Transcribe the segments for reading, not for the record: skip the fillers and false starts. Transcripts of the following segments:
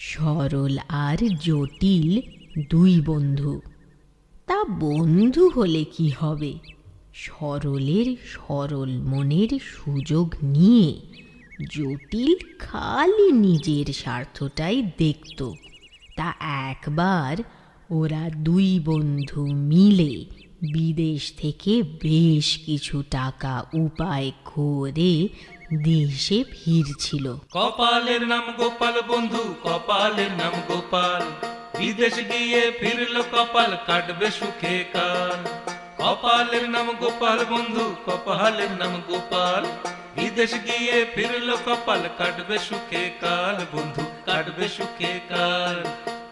সরল আর জটিল দুই বন্ধু। তা বন্ধু হলে কি হবে, সরলের সরল মনের সুযোগ নিয়ে জটিল খালি নিজের স্বার্থটাই দেখত। তা একবার ওরা দুই বন্ধু মিলে বিদেশ থেকে বেশ কিছু টাকা উপায় করে দেশে ফিরছিল। কপালের নাম গোপাল বন্ধু, কপালের নাম গোপাল, বিদেশ গিয়ে ফিরল কপাল, কাটবে সুখে কাল। কপালের নাম গোপাল বন্ধু, কপালের নাম গোপাল, বিদেশ গিয়ে ফিরল কপাল, কাটবে সুখে কাল বন্ধু, কাটবে সুখে কাল,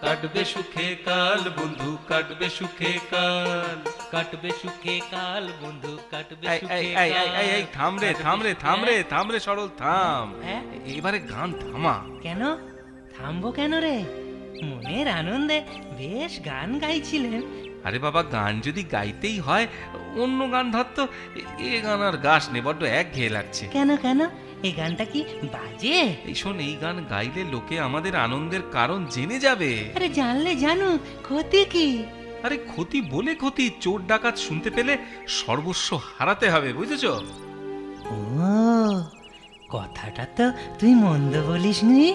কাটবে সুখে কাল বন্ধু, কাটবে সুখে কাল, কাটবে সুখে কাল বন্ধু, কাটবে সুখে কাল। থাম রে থাম রে থাম রে থাম রে সরল থাম, এবারে গান থামা। কেন থামবো কেন রে? মনের আনন্দে বেশ গান গাইছিলেন। আরে বাবা, গান যদি গাইতেই হয় অন্য গান ধরতো, এ গান আর গাস নে, বড্ড একঘেয়ে লাগছে। কেন কেন, এই গানটা কি বাজে? এই শোন, এই গান গাইলে লোকে আমাদের আনন্দের কারণ জেনে যাবে। আরে জানলে জানুক, ক্ষতি কি? আরে ক্ষতি বলে ক্ষতি, চোর ডাকাত শুনতে পেলে সর্বস্ব হারাতে হবে, বুঝেছ? ও, কথাটা তো তুই মন্দ বলিসনি।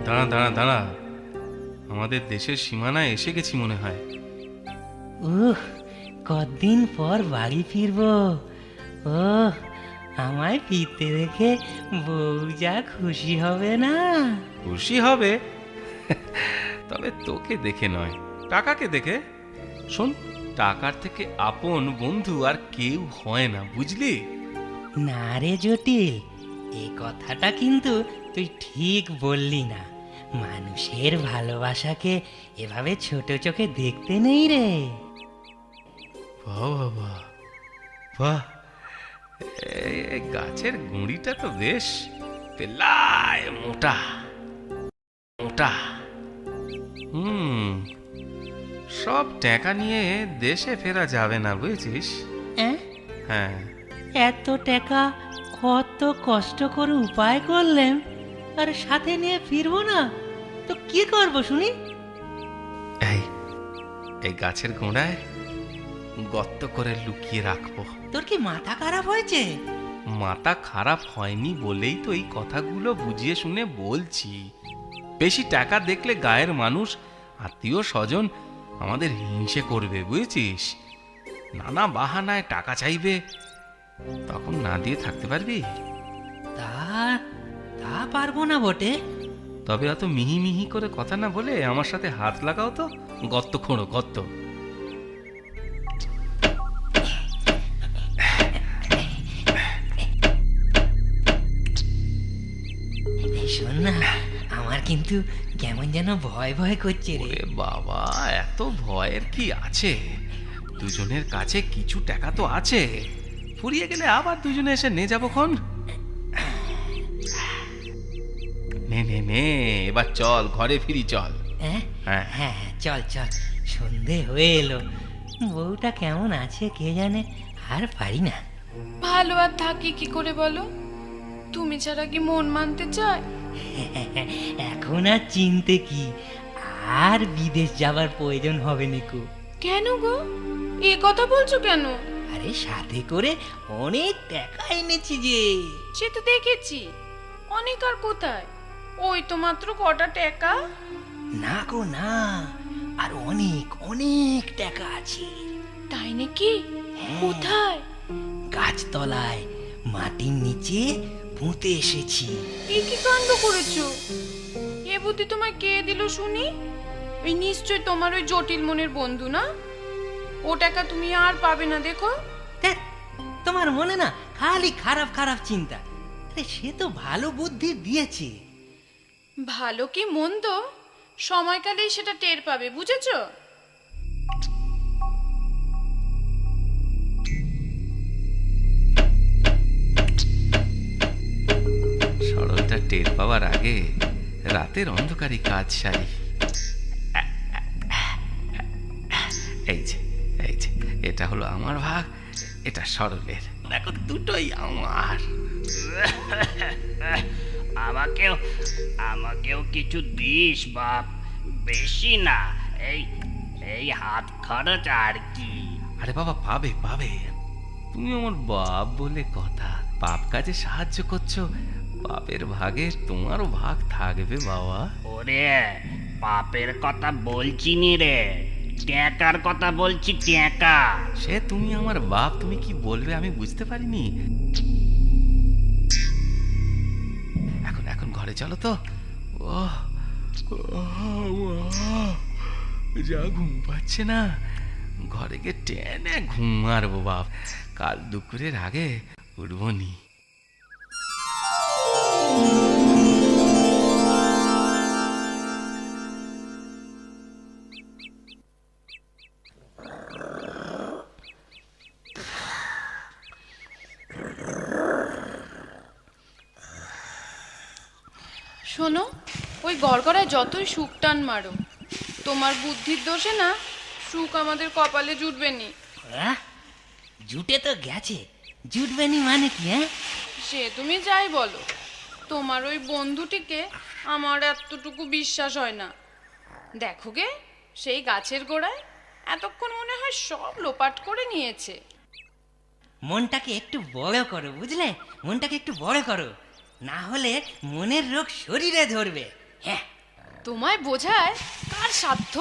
দাঁড়া দাঁড়া দাঁড়া, আমাদের দেশের সীমানায় এসে গেছি মনে হয়। কতদিন পর বাড়ি ফিরবো। ও, আমায় ফিরতে দেখে বউ যা খুশি হবে না। খুশি হবে? তবে তোকে দেখে নয়, টাকাকে দেখে। শোন, টাকার থেকে আপন বন্ধু আর কেউ হয় না, বুঝলি? না রে জটিল, এ কথাটা কিন্তু তুই ঠিক বললি না। মানুষের ভালোবাসাকে এভাবে ছোট চোখে দেখতে নেই রে। বাহ বাবা, বাহ, এই গাছের গুঁড়িটা তো বেশ পেলায় মোটা মোটা। সব টাকা নিয়ে দেশে ফেরা যাবে না, বুঝেছিস? হ্যাঁ, এত টাকা কত কষ্ট করে উপায় করলেন, আর সাথে নিয়ে ফিরবো না তো কি করব শুনি? এই এই গাছের গোড়ায় গর্ত করে লুকিয়ে রাখবো। তোর কি মাথা খারাপ হয়েছে? মাথা খারাপ হয়নি বলেই তো এই কথাগুলো বুঝিয়ে শুনে বলছি। বেশি টাকা দেখলে গায়ের মানুষ, আত্মীয় স্বজন আমাদের হিংসে করবে, বুঝেছিস? নানা বাহানায় টাকা চাইবে, তখন না দিয়ে থাকতে পারবি? তা তা পারবো না বটে। তবে অত মিহি মিহি করে কথা না বলে আমার সাথে হাত লাগাও তো, গর্ত খোঁড়ো, গর্ত। শোন না, আমার কিন্তু কেমন যেন ভয় ভয় করছে রে। ওরে বাবা, এত ভয়ের কি আছে? দুজনের কাছে কিছু টাকা তো আছে, ফুরিয়ে গেলে আবার দুজনে এসে নে যাবো খন। নে নে নে, এবার চল, ঘরে ফিরি, চল। হ্যাঁ হ্যাঁ হ্যাঁ, চল চল। সন্ধে হয়ে এলো, বউটা কেমন আছে কে জানে, আর পারি না। ভালো আর থাকি কি করে বলো? তুমি ছাড়া কি মন মানতে চায়? এখন আর চিনতে কি, আর বিদেশ যাবার প্রয়োজন হবে নাকো। কেন গো, এ কথা বলছো কেন? আরে সাথে করে অনেক টাকা এনেছি যে। সে তো দেখেছি, অনেক। আর কোথায়? ওই তো মাত্র কটা টাকা। না গো না, আর অনেক অনেক টাকা আছে। তাই নাকি? কোথায়? গাছতলায় মাটির নিচে পুঁতে এসেছি। এ কি কাণ্ড করেছো? এ বুদ্ধি তোমায় কে দিল শুনি? ওই নিশ্চয় তোমার ওই জটিল মনের বন্ধু না? ও টাকা তুমি আর পাবে না, দেখো। ধ্যাৎ, তোমার মনে না খালি খারাপ খারাপ চিন্তা। আরে সে তো ভালো বুদ্ধি দিয়েছে। ভালো কি মন্দ সময়কালেই সেটা টের পাবে, বুঝেছো? সরলটা টের পাওয়ার আগে রাতের অন্ধকারে কাজ সারি। এই যে, এই যে, এটা হলো আমার ভাগ, এটা সরলের, দেখো দুটোই আমার। আমাকেও আমাকেও কিছু দিস বাপ, বেশি না, এই এই হাত খরচ আর কি। আরে বাবা, পাবে পাবে, তুমি আমার বাপ বলে কথা, বাপ কাজে সাহায্য করছো, বাপের ভাগে তোমারও ভাগ থাকবে বাবা। ওরে বাপের কথা বলছি নি রে, ট্যাকার কথা বলছি, ট্যাকা। সে তুমি আমার বাপ, তুমি কি বলবে আমি বুঝতে পারিনি। এখন এখন ঘরে চলো তো। ও যা ঘুম পাচ্ছে না, ঘরে গিয়ে টেনে ঘুম মারবো বাপ, কাল দুপুরের আগে উঠবো নি। শোনো, ওই গড়গড়ায় যতই সুখ টান মারো, তোমার বুদ্ধির দোষে না সুখ আমাদের কপালে জুটবে নি। হ্যাঁ, জুটে তো গেছে, জুটবে নি মানে কি? হ্যাঁ, সে তুমি যাই বলো, তোমার ওই বন্ধুটিকে আমার এতটুকু বিশ্বাস হয় না। দেখো গে, সেই গাছের গোড়ায় এতক্ষণ মনে হয় সব লোপাট করে নিয়েছে। মনটাকে একটু বড় করো, বুঝলে? মনটাকে একটু বড় করো, না হলে মনের রোগ শরীরে ধরবে। হ্যাঁ, তোমায় বোঝায় কার সাধ্য।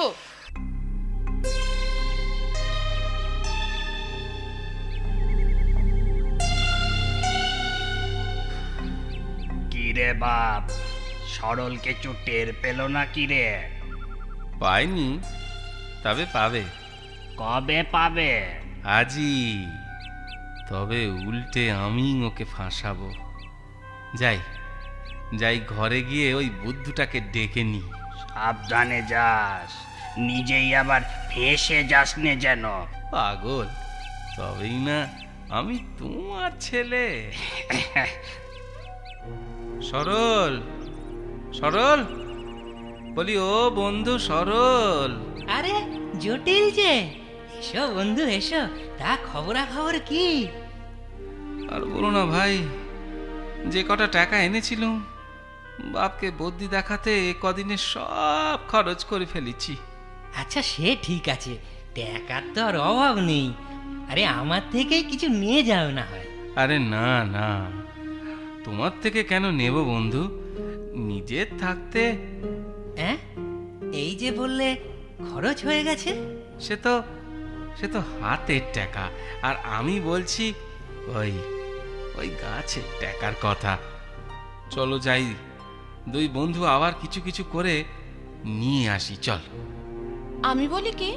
কি রে বাপ, সরল কিছু টের পেল না কি রে? পাইনি, তবে পাবে। কবে পাবে? আজই। তবে উল্টে আমি ওকে ফাঁসাবো। যাই যাই, ঘরে গিয়ে ওই বুদ্ধুটাকে ডেকে নি। সাবধানে যাস, নিজেই আবার ফেঁসে যাস নে যেন। পাগল, তবেই না আমি তোমার ছেলে। সরল, সরল, বলি ও বন্ধু সরল। আরে জটিল যে, এসো বন্ধু এসো, তা খবরাখবর কি? আর বলো না ভাই, যে কটা টাকা এনেছিলাম বাপকে বদ্যি দেখাতে কদিনে সব খরচ করে ফেলেছি। আচ্ছা সে ঠিক আছে, টাকার তো আর অভাব নেই। আরে আমার থেকেই কিছু নিয়ে যাও না হয়। আরে না না, তোমার থেকে কেন নেব বন্ধু, নিজের থাকতে। হ্যাঁ, এই যে বললে খরচ হয়ে গেছে। সে তো হাতের টাকা, আর আমি বলছি ওই ওই গাছের টাকার কথা। চলো যাই, দুই বন্ধু আবার কিছু কিছু করে নিয়ে আসি, চল। আমি বলি কি,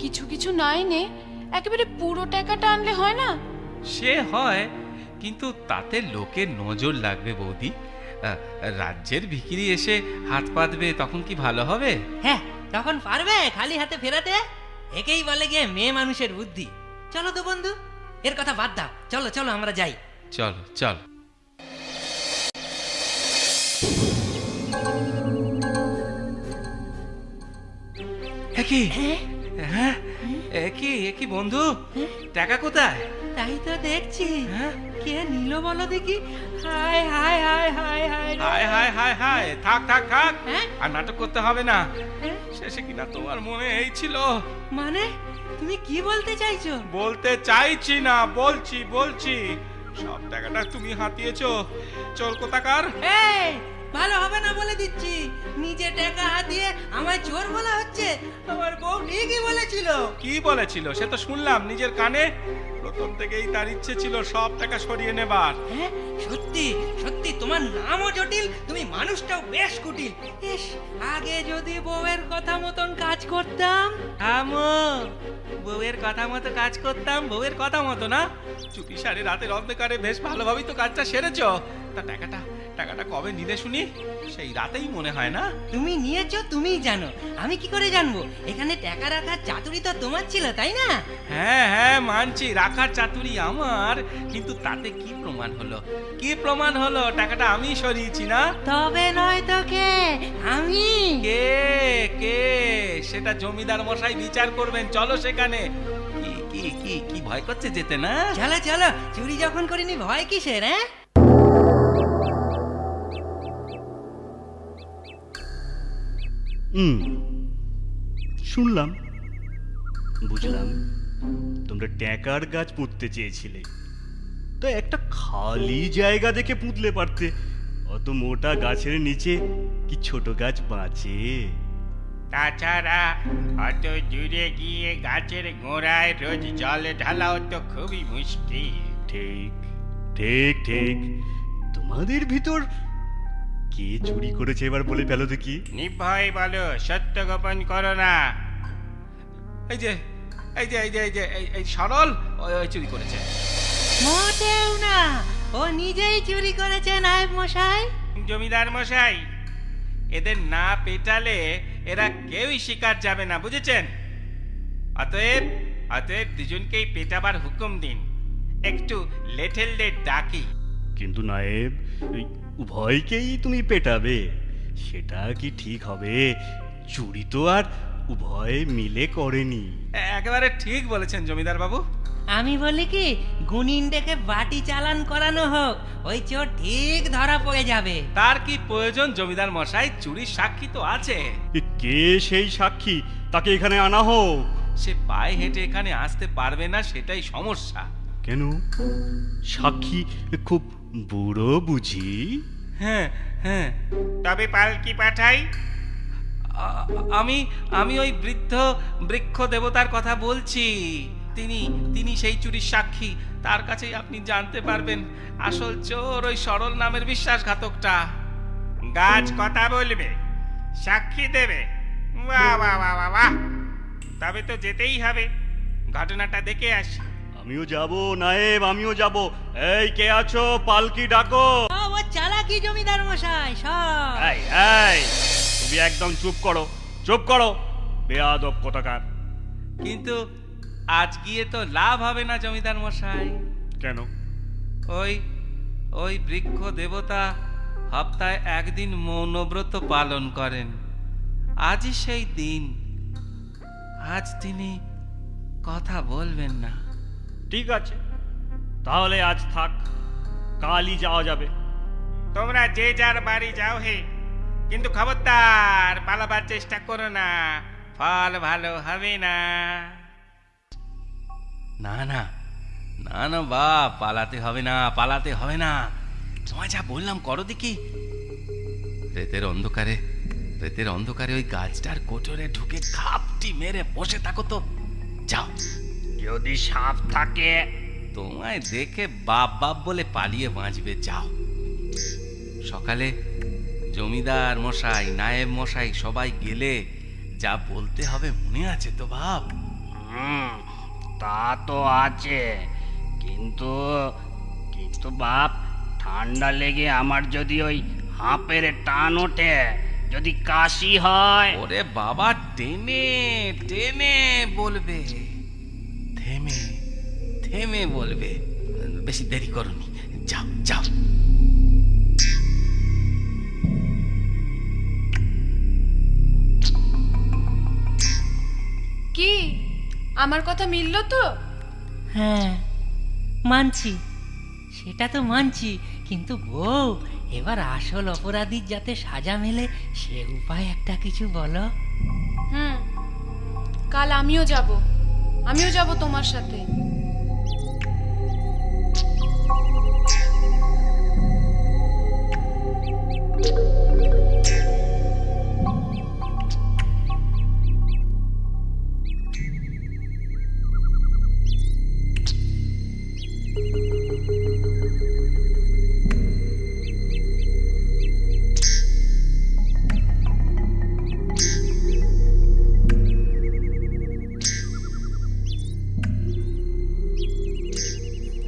কিছু কিছু না এনে একেবারে পুরো টাকাটা আনলে হয় না? সে হয়, কিন্তু তাতে লোকের নজর লাগবে বৌদি। রাজ্যের ভিখিরি এসে হাত পাতবে, তখন কি ভালো হবে? হ্যাঁ, তখন পারবে খালি হাতে ফেরাতে? একেই বলে গিয়ে মেয়ে মানুষের বুদ্ধি। চলো তো বন্ধু, এর কথা বাদ দাও, চলো চলো আমরা যাই। চলো চল। একই, হ্যাঁ একই বন্ধু, টাকা কোথায়? তাই তো দেখছি। হ্যাঁ, কে নিল বলো দেখি? হায় হায় হায় হায় হায় হায় হায় হায় হায়, থাক থাক থাক, হ্যাঁ? আর নাটক করতে হবে না। হ্যাঁ? শেষে কিনা তোমার মনে এই ছিল। মানে তুমি কি বলতে চাইছো? বলতে চাইছি না, বলছি সব টাকাটা তুমি হাতিয়েছো, চোর কোথাকার। এই, ভালো হবে না বলে দিচ্ছি। নিজে টাকা হাতিয়ে আমায় চোর বলা হচ্ছে? আমার বউ ঠিকই বলেছিল। কি বলেছিল সে তো শুনলাম নিজের কানে, প্রথম থেকেই তার ইচ্ছে ছিল সব টাকা সরিয়ে নেবার। হ্যাঁ, সত্যি সত্যি তোমার নামও জটিল, তুমি মানুষটাও বেশ কুটিল। ইস, আগে যদি বউয়ের কথা মতন কাজ করতাম। বউয়ের কথা মতো কাজ করতাম, বউয়ের কথা মতো না, চুপি সারে রাতের অন্ধকারে বেশ ভালোভাবেই তো কাজটা সেরেছ। তা টাকাটা কবে নিলে শুনি? সেই রাতেই মনে হয় না? তুমি নিয়েছো তুমিই জানো, আমি কি করে জানবো? এখানে টাকা রাখার চাতুরি তো তোমার ছিল, তাই না? হ্যাঁ হ্যাঁ মানছি, রাখার চাতুরি আমার, কিন্তু তাতে কি প্রমাণ হলো? কি প্রমাণ হলো টাকাটা আমি সরিয়েছি না? তবে নয় তো কে? আমি। কে কে সেটা জমিদার মশাই বিচার করবেন, চলো সেখানে। কি কি কি কি ভয় করছে যেতে না? চলো চলো, চুরি যখন করিনি ভয় কিসের? হ্যাঁ, শুনলাম, বুঝলাম তোমরা ট্যাকার গাছ পুঁততে চেয়েছিলে, তো একটা খালি জায়গা দেখে পুঁতলে পারতে। অত মোটা গাছের নিচে কি ছোট গাছ বাঁচে? তাছাড়া অত দূরে গিয়ে গাছের গোড়ায় রোজ জল ঢালাও তো খুবই মুশকিল। ঠিক ঠিক ঠিক। তোমাদের ভিতর কে চুরি করেছে এবার বলে ফেলো দেখি। নির্ভয় বলো, সত্য গোপন করো না। এই যে এই যে এই যে এই যে এই সরল ওই চুরি করেছে। মোটেও না, ও নিজেই চুরি করেছে নায়েব মশাই। জমিদার মশাই, এদের না পেটালে এরা কেউই শিকার যাবে না, বুঝেছেন? অতএব অতএব দুজনকেই পেটাবার হুকুম দিন, একটু লেঠেলদের ডাকি। কিন্তু নায়েব, এই উভয়কেই তুমি পেটাবে, সেটা কি ঠিক হবে? চুরি তো আর উভয় মিলে করেনি। একেবারে ঠিক বলেছেন জমিদার বাবু। আমি বলি কি, গুনিন ডেকে বাটি চালান করানো হোক, ওই চোর ঠিক ধরা পড়ে যাবে। তার কি প্রয়োজন জমিদার মশাই? চুরির সাক্ষী তো আছে। কে সেই সাক্ষী? তাকে এখানে আনা হোক। সে পায়ে হেঁটে এখানে আসতে পারবে না, সেটাই সমস্যা। কেন? সাক্ষী খুব বুড়ো বুঝি? হ্যাঁ হ্যাঁ, তবে পালকি পাঠাই। আমি আমি ওই বৃদ্ধ বৃক্ষ দেবতার কথা বলছি। তিনি তিনি সেই চুরির সাক্ষী। তার কাছেই আপনি জানতে পারবেন আসল চোর ওই সরল নামের বিশ্বাসঘাতকটা। গাছ কথা বলবে, সাক্ষী দেবে? বাহ বাহ বাহ বাহ বাহ! তবে তো যেতেই হবে, ঘটনাটা দেখে আসি। আমিও যাব নায়েব, আমিও যাব। এই কে আছো? পালকি ডাকো। ও চালাকি জমিদার মশাই সব। এই এই, তুমি একদম চুপ করো, চুপ করো, বেয়াদব কোথাকার। কিন্তু আজ গিয়ে তো লাভ হবে না জমিদার মশাই। কেন? ওই ওই বৃক্ষ দেবতা সপ্তাহে একদিন মৌনব্রত পালন করেন। আজই সেই দিন। আজ তিনি কথা বলবেন না। ঠিক আছে, তাহলে আজ থাক, কালই যাওয়া যাবে। তোমরা যে যার বাড়ি যাও হে, কিন্তু খবরদার পালাবার চেষ্টা করো না, ফল ভালো হবে না। না না না না বাপ, পালাতে হবে না, পালাতে হবে না। তোমায় যা বললাম করো দেখি। রেতের অন্ধকারে ওই গাছটার কোটরে ঢুকে ঘাপটি মেরে বসে থাকো তো। যাও। যদি সাপ থাকে? তোমায় দেখে বাপ বাপ বলে পালিয়ে বাঁচবে, যাও। সকালে জমিদার মশাই, নায়েব মশাই সবাই গেলে যা বলতে হবে মনে আছে তো বাপ? তা তো আছে, কিন্তু কিন্তু বাপ, ঠান্ডা লেগে আমার যদি ওই হাঁপের টান ওঠে, যদি কাশি হয়। ওরে বাবা, টেনে টেনে বলবে, থেমে থেমে বলবে। বেশি দেরি করনি, যাও যাও। কি আমার কথা মিলল তো? হ্যাঁ মানছি, সেটা তো মানছি, কিন্তু বউ, এবার আসল অপরাধীর যাতে সাজা মেলে সে উপায় একটা কিছু বলো। কাল আমিও যাব তোমার সাথে।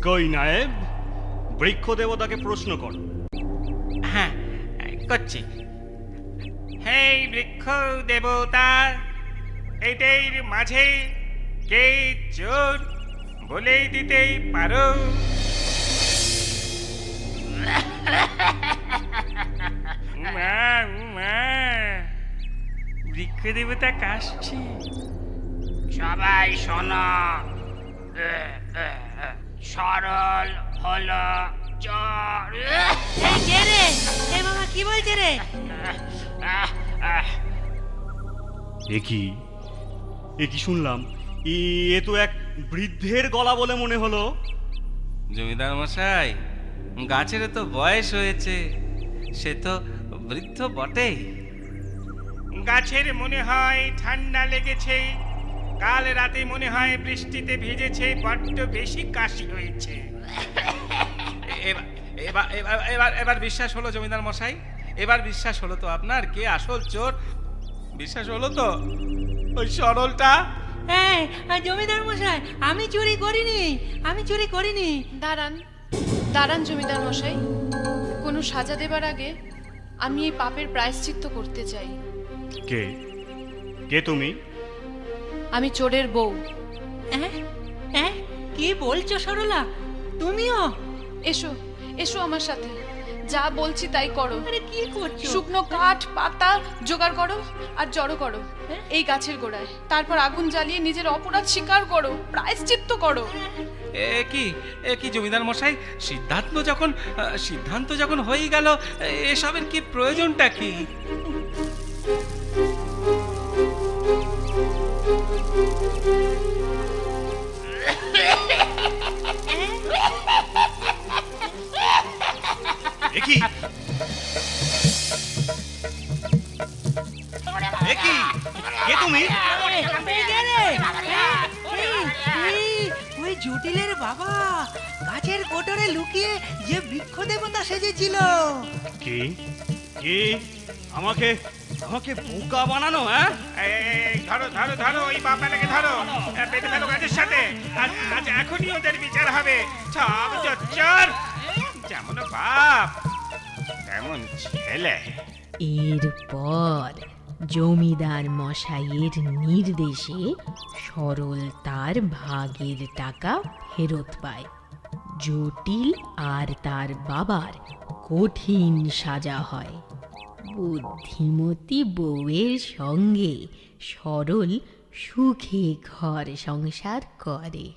কই নায়েব, বৃক্ষ দেবতাকে প্রশ্ন কর, হ্যাঁ, করছি। হেই বৃক্ষ দেবতা, এদের মাঝে কে চোর বলেই দিতেই পারো? উমা, উমা, বৃক্ষ দেবতা কাশছে। সবাই শোনো, সরল হলো চোর। এই কে রে? এ বাবা কি বলছে রে? এ কি শুনলাম? এ তো এক বৃদ্ধের গলা বলে মনে হলো। জমিদার মশাই, গাছের তো বয়স হয়েছে, সে তো বৃদ্ধ বটেই। গাছের মনে হয় ঠান্ডা লেগেছে, কাল রাতে মনে হয় বৃষ্টিতে ভিজেছে, বড্ড বেশি কাশি হয়েছে। এবার এবার এবার এবার এবার বিশ্বাস হলো জমিদার মশাই? এবার বিশ্বাস হলো তো আপনার কে আসল চোর? বিশ্বাস হলো তো? ওই সরলটা। এই জমিদার মশাই, আমি চুরি করিনি। দাঁড়ান দাঁড়ান জমিদার মশাই, কোনো সাজা দেবার আগে আমি এই পাপের প্রায়শ্চিত্ত করতে চাই। কে তুমি? আমি চোরের বউ। কি বলছো সরলা? তুমিও? এসো এসো আমার সাথে, যা বলছি তাই করো। আরে কি করছো? শুকনো কাঠ পাতা জোগাড় করো আর জড়ো করো এই গাছের গোড়ায়, তারপর আগুন জ্বালিয়ে নিজের অপরাধ স্বীকার করো, প্রায়শ্চিত্ত করো। এ কি জমিদার মশাই, সিদ্ধান্ত যখন হয়ে গেল, এসবের কি প্রয়োজনটা কি? কে তুমি? ওই জটিলের বাবা গাছের কোটরে লুকিয়ে যে বৃক্ষ দেবতা সেজেছিল। কে আমাকে বোকা বানানো? হ্যাঁ, ধরো ধরো ধরো, ওই বাপাটাকে ধরো, বেঁধে ফেলো গাছের সাথে। আজ এখনই ওদের বিচার হবে। সব চোর, যেমন বাপ তেমন ছেলে। এরপর জমিদার মশাইয়ের নির্দেশে সরল তার ভাগের টাকা ফেরত পায়। জটিল আর তার বাবার কঠিন সাজা হয়। বুদ্ধিমতী বউয়ের সঙ্গে সরল সুখে ঘর সংসার করে।